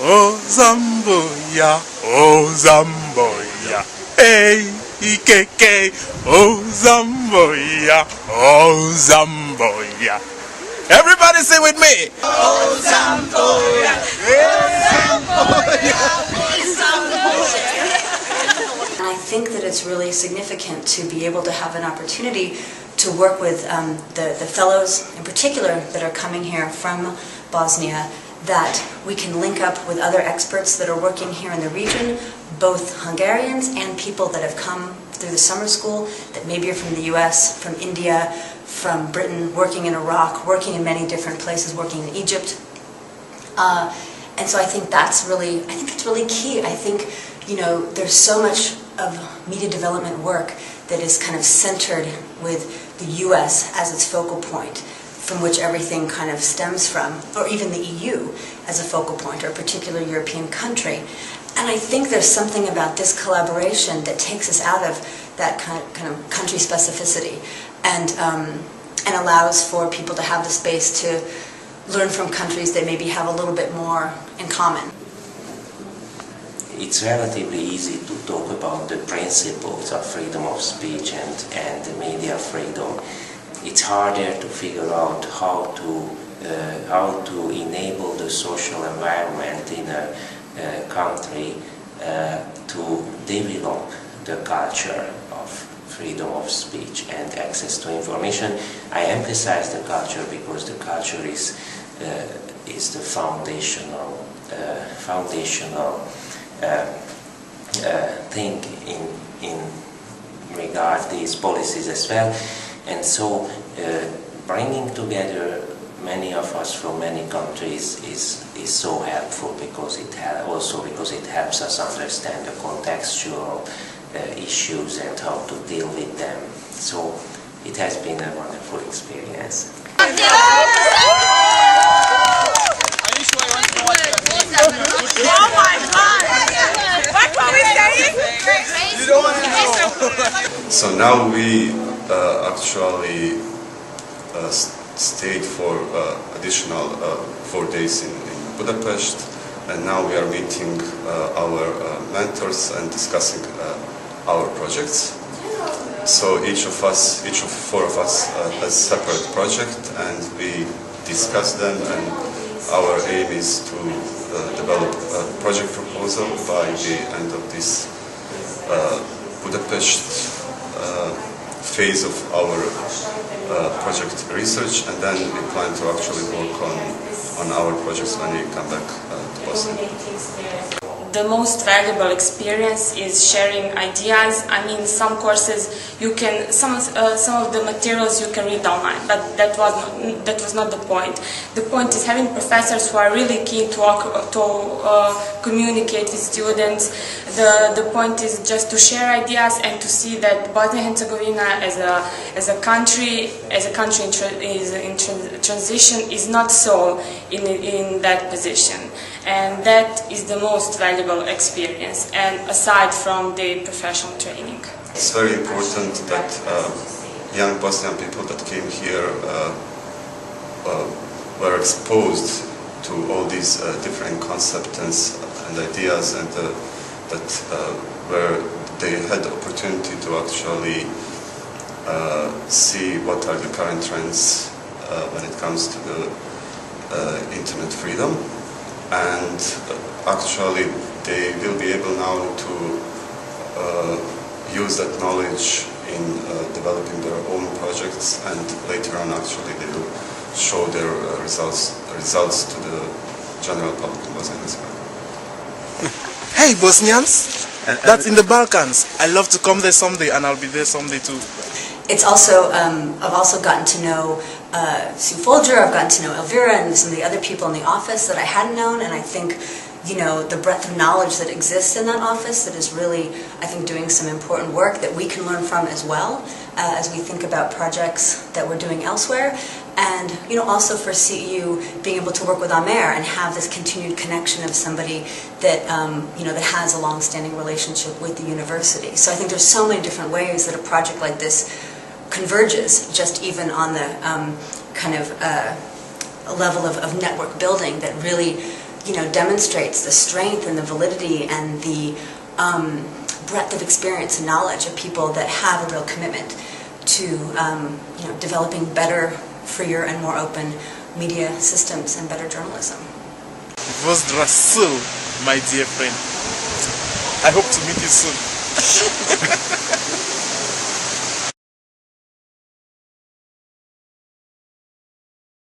oh Zamboya, oh Zamboya, hey, Ikeke, oh Zamboya, oh Zamboya. Everybody sing with me. Oh Zamboya, oh Zamboya, oh Zamboya. And I think that it's really significant to be able to have an opportunity to work with the fellows in particular that are coming here from Bosnia, that we can link up with other experts that are working here in the region, both Hungarians and people that have come through the summer school that maybe are from the US, from India, from Britain, working in Iraq, working in many different places, working in Egypt. And so I think that's really key. I think, you know, there's so much of media development work that is kind of centered with the US as its focal point, from which everything kind of stems from, or even the EU as a focal point, or a particular European country. And I think there's something about this collaboration that takes us out of that kind of country specificity and allows for people to have the space to learn from countries that maybe have a little bit more in common. It's relatively easy to talk about the principles of freedom of speech and the media freedom. It's harder to figure out how to enable the social environment in a country to develop the culture of freedom of speech and access to information. I emphasize the culture because the culture is the foundational thing in regard to these policies as well. And so bringing together many of us from many countries is so helpful because it helps us understand the contextual issues and how to deal with them. So it has been a wonderful experience. Oh my God! What were we saying? You don't want to know. So now we actually stayed for additional 4 days in Budapest, and now we are meeting our mentors and discussing our projects. So each of 4 of us has a separate project, and we discuss them, and our aim is to develop a project proposal by the end of this Budapest phase of our project research, and then we plan to actually work on our projects when we come back to Bosnia. The most valuable experience is sharing ideas. I mean, some courses you can, some of the materials you can read online, but that was not the point. The point is having professors who are really keen to communicate with students. The point is just to share ideas and to see that Bosnia and Herzegovina as a country in transition is not so in that position. And that is the most valuable experience, and aside from the professional training. It's very important that young Bosnian people that came here were exposed to all these different concepts and ideas, and where they had the opportunity to actually see what are the current trends when it comes to the internet freedom. And actually they will be able now to use that knowledge in developing their own projects, and later on actually they will show their results to the general public in Bosnia and Herzegovina. Hey Bosnians, that's in the Balkans. I love to come there someday, and I'll be there someday too. It's also, I've also gotten to know Sue Folger, I've gotten to know Elvira and some of the other people in the office that I hadn't known, and I think, you know, the breadth of knowledge that exists in that office that is really, I think, doing some important work that we can learn from as well as we think about projects that we're doing elsewhere. And, you know, also for CEU being able to work with Amer and have this continued connection of somebody that, you know, that has a long-standing relationship with the university. So I think there's so many different ways that a project like this converges, just even on the kind of level of network building that really, demonstrates the strength and the validity and the breadth of experience and knowledge of people that have a real commitment to developing better, freer and more open media systems and better journalism. Was Rasul, my dear friend. I hope to meet you soon.